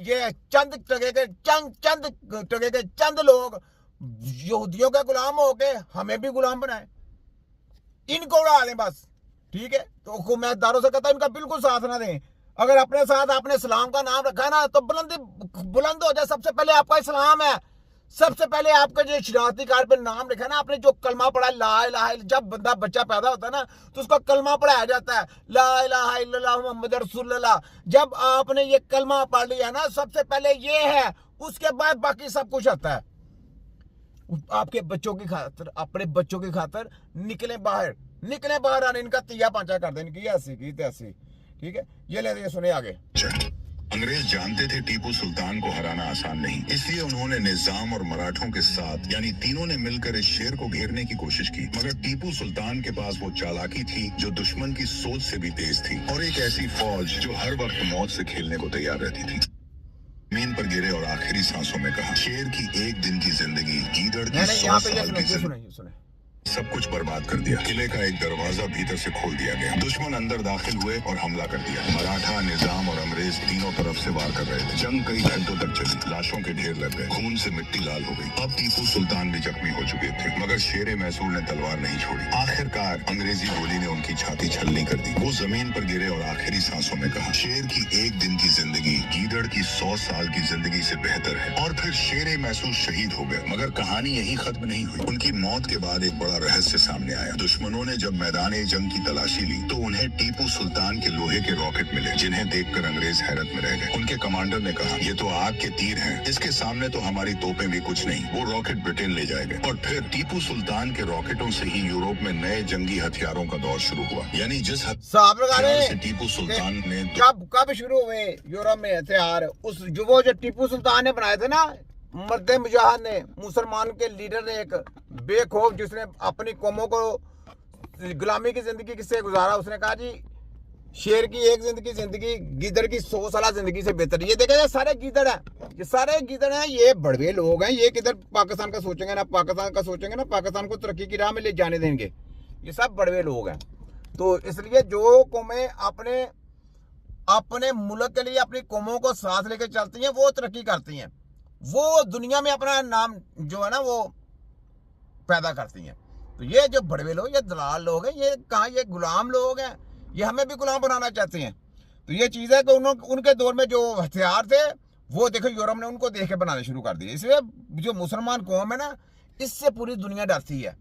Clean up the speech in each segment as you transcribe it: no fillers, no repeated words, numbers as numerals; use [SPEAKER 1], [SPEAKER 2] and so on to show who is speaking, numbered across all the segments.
[SPEAKER 1] ये चंद टके के चंद लोग यहूदियों के गुलाम होके हमें भी गुलाम बनाए, इनको उड़ा लें बस। ठीक है, तो मैं दारों से कहता हूं इनका बिल्कुल साथ ना दें। अगर अपने साथ आपने इस्लाम का नाम रखा है ना तो बुलंद हो जाए। सबसे पहले आपका इस्लाम है, सबसे पहले आपका जो शनाख्ती कार्ड पे नाम लिखा है ना, आपने जो कलमा पढ़ा ला इलाहा, जब बंदा बच्चा पैदा होता है ना तो उसका कलमा पढ़ाया जाता है, ला इलाहा इल्लल्लाह मुहम्मद रसूलुल्लाह। जब आपने ये कलमा पढ़ लिया ना, सबसे पहले ये है, उसके बाद बाकी सब कुछ आता है। आपके बच्चों की खातर, अपने बच्चों की खातर निकले बाहर आने, इनका तिया पांचा कर दे, इनकी ऐसी की तैसी। ठीक है, ये ले ये सुने आगे।
[SPEAKER 2] अंग्रेज जानते थे टीपू सुल्तान को हराना आसान नहीं, इसलिए उन्होंने निजाम और मराठों के साथ यानी तीनों ने मिलकर इस शेर को घेरने की कोशिश की। मगर टीपू सुल्तान के पास वो चालाकी थी जो दुश्मन की सोच से भी तेज थी, और एक ऐसी फौज जो हर वक्त मौत से खेलने को तैयार रहती थी। जमीन पर गिरे और आखिरी सांसों में कहा, शेर की एक दिन की जिंदगी गीदड़ की 100 साल की जिंदगी, सब कुछ बर्बाद कर दिया। किले का एक दरवाजा भीतर से खोल दिया गया, दुश्मन अंदर दाखिल हुए और हमला कर दिया। मराठा, निजाम और अंग्रेज तीनों तरफ से वार कर रहे थे। जंग कई घंटों तक चली, लाशों के ढेर लग गए, खून से मिट्टी लाल हो गई। अब टीपू सुल्तान भी जख्मी हो चुके थे, मगर शेर मैसूर ने तलवार नहीं छोड़ी। आखिरकार अंग्रेजी गोली ने उनकी छाती छलनी कर दी। वो जमीन पर गिरे और आखिरी सांसों में कहा, शेर की एक दिन की जिंदगी गीदड़ की 100 साल की जिंदगी से बेहतर है। और फिर शेर मैसूर शहीद हो गए। मगर कहानी यही खत्म नहीं हुई। उनकी मौत के बाद एक बड़ा रहस्य सामने आया। दुश्मनों ने जब मैदान जंग की तलाशी ली तो उन्हें टीपू सुल्तान के लोहे के रॉकेट मिले, जिन्हें देखकर अंग्रेज हैरत में रह गए। उनके कमांडर ने कहा, ये तो आग के तीर हैं, इसके सामने तो हमारी तोपें भी कुछ नहीं। वो रॉकेट ब्रिटेन ले जाएंगे। और फिर टीपू सुल्तान के रॉकेटों से ही यूरोप में नए जंगी हथियारों का दौर शुरू हुआ। यानी जिस हथियार से टीपू सुल्तान ने
[SPEAKER 1] कब शुरू हुए यूरोप में हथियार, उस वो जो टीपू सुल्तान ने बनाए थे ना, मर्द मुजाहिद ने, मुसलमान के लीडर ने, एक बेखौफ जिसने अपनी कौमों को गुलामी की जिंदगी से गुजारा, उसने कहा जी शेर की एक जिंदगी गीदड़ की 100 साल जिंदगी से बेहतर। ये देखें, ये सारे गीदड़ हैं, ये सारे गीदड़ हैं, ये बड़वे लोग हैं। ये किधर पाकिस्तान का सोचेंगे ना, पाकिस्तान को तरक्की की राह में ले जाने देंगे। ये सब बड़वे लोग हैं। तो इसलिए जो कौमें अपने मुल्क के लिए अपनी कौमों को साथ लेकर चलती हैं वो तरक्की करती हैं, वो दुनिया में अपना नाम जो है ना वो पैदा करती हैं। तो ये जो बड़वे लोग, ये दलाल लोग हैं, ये कहाँ, ये गुलाम लोग हैं, ये हमें भी गुलाम बनाना चाहते हैं। तो ये चीज़ है कि उनके दौर में जो हथियार थे वो देखो यूरोप ने उनको देख के बनाने शुरू कर दिए। इसलिए जो मुसलमान कौम है ना, इससे पूरी दुनिया डरती है।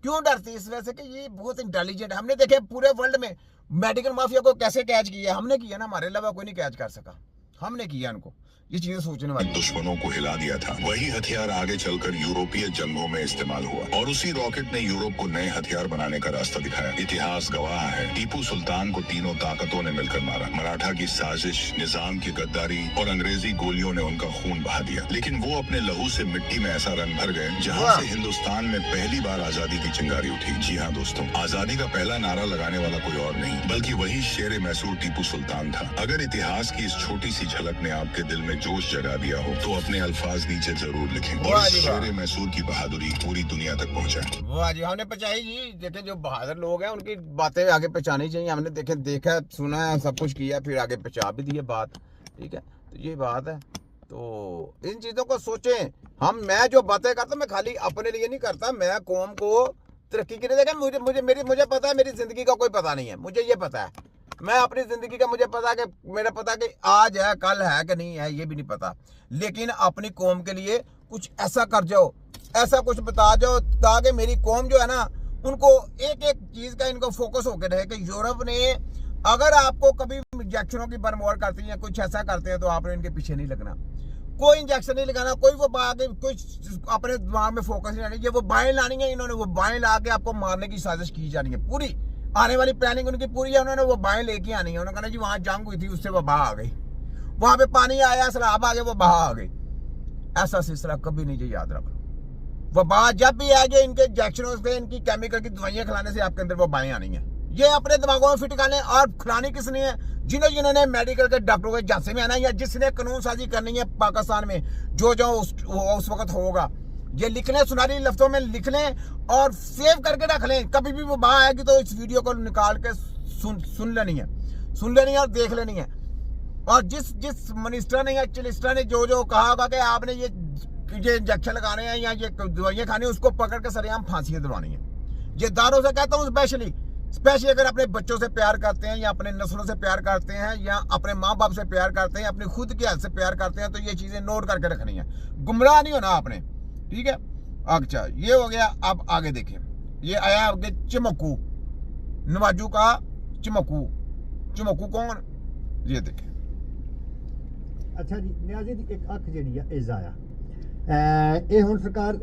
[SPEAKER 1] क्यों डरती है? इस वजह से कि ये बहुत इंटेलिजेंट है। हमने देखे पूरे वर्ल्ड में मेडिकल माफिया को कैसे कैच किया, हमने किया ना, हमारे अलावा कोई नहीं कैच कर सका, हमने किया इनको। ये चीजें सोचने वाली।
[SPEAKER 2] दुश्मनों को हिला दिया था। वही हथियार आगे चलकर यूरोपीय जंगों में इस्तेमाल हुआ, और उसी रॉकेट ने यूरोप को नए हथियार बनाने का रास्ता दिखाया। इतिहास गवाह है, टीपू सुल्तान को तीनों ताकतों ने मिलकर मारा। मराठा की साजिश, निजाम की गद्दारी और अंग्रेजी गोलियों ने उनका खून बहा दिया। लेकिन वो अपने लहू से मिट्टी में ऐसा रंग भर गए जहाँ से हिंदुस्तान में पहली बार आजादी की चिंगारी उठी। जी हाँ दोस्तों, आजादी का पहला नारा लगाने वाला कोई और नहीं बल्कि वही शेर मैसूर टीपू सुल्तान था। अगर इतिहास की इस छोटी सी झलक ने आपके दिल में जोश जगा दिया हो तो अपने अल्फाज नीचे जरूर लिखें और शेर मैसूर की बहादुरी पूरी दुनिया तक पहुंचाए।
[SPEAKER 1] वाह जी, हमने पहुंचाई जी। देखे जो बहादुर लोग हैं उनकी बातें आगे पहुंचानी चाहिए। हमने देखा सुना है, सब कुछ किया, फिर आगे पहुंचा भी दिए बात। ठीक है, तो ये बात है। तो इन चीजों को सोचें। मैं जो बातें करता हूँ मैं खाली अपने लिए नहीं करता, मैं कौम को तरक्की के लिए। देखा मुझे पता है मेरी जिंदगी का कोई पता नहीं है, मुझे ये पता है। मैं अपनी जिंदगी का मुझे पता कि मेरा पता कि आज है कल है कि नहीं है ये भी नहीं पता, लेकिन अपनी कौम के लिए कुछ ऐसा कर जाओ, ऐसा कुछ बता जाओ ताकि मेरी कौम जो है ना उनको एक एक चीज का इनको फोकस होकर रहे कि यूरोप ने अगर आपको कभी इंजेक्शनों की बरमौर करती है, कुछ ऐसा करते हैं, तो आपने इनके पीछे नहीं लगना, कोई इंजेक्शन नहीं लगाना, कोई वो बात कुछ अपने दिमाग में फोकस नहीं लानी। ये वो बाएं लानी है, इन्होंने वो बाएं ला के आपको मारने की साजिश की जानी है। पूरी आने वाली प्लानिंग उनकी पूरी है। उन्होंने वो बाएं लेके आनी है। उन्होंने कहा जी वहां जंग हुई थी, उससे वो बहा आ गई, वहां पे पानी आया, सैलाब आ गया, वो बहा आ गई। ऐसा सिलसिला कभी नहीं, याद रखो। वो बहा जब भी आएगी इनके इंजेक्शनों से, इनकी केमिकल की दवाइयां खिलाने से आपके अंदर वो बाएं आनी है। ये अपने दिमागों में फिट करने और खिलानी किसने है? जिन्होंने मेडिकल के डॉक्टरों के झांसे में आना, या जिसने कानून साजी करनी है पाकिस्तान में, जो उस वक्त होगा, ये लिख लें, सुनहरी लफ्जों में लिख लें और सेव करके रख लें। कभी भी वो बात आएगी तो इस वीडियो को निकाल के सुन लेनी है और देख लेनी है। और जिस जिस मिनिस्टर ने या चिलिस्टर ने जो जो कहा होगा कि आपने ये इंजेक्शन लगाने हैं या ये दवाइयाँ खानी है, उसको पकड़ के सरेआम फांसी दिलवानी है। ये दारों से कहता हूँ स्पेशली अगर अपने बच्चों से प्यार करते हैं या अपने नस्लों से प्यार करते हैं या अपने माँ बाप से प्यार करते हैं, अपनी खुद की हालत से प्यार करते हैं, तो ये चीजें नोट करके रखनी है, गुमराह नहीं होना आपने, ठीक है। अच्छा, ये हो गया। अब आगे देखें, ये आया आगे चिमकू, नवाजू का चिमकू कौन, ये देखें।
[SPEAKER 3] अच्छा जी, नियाजी दी एक अख जिहड़ी आ इस आया, ਇਹ ਹੁਣ ਸਰਕਾਰ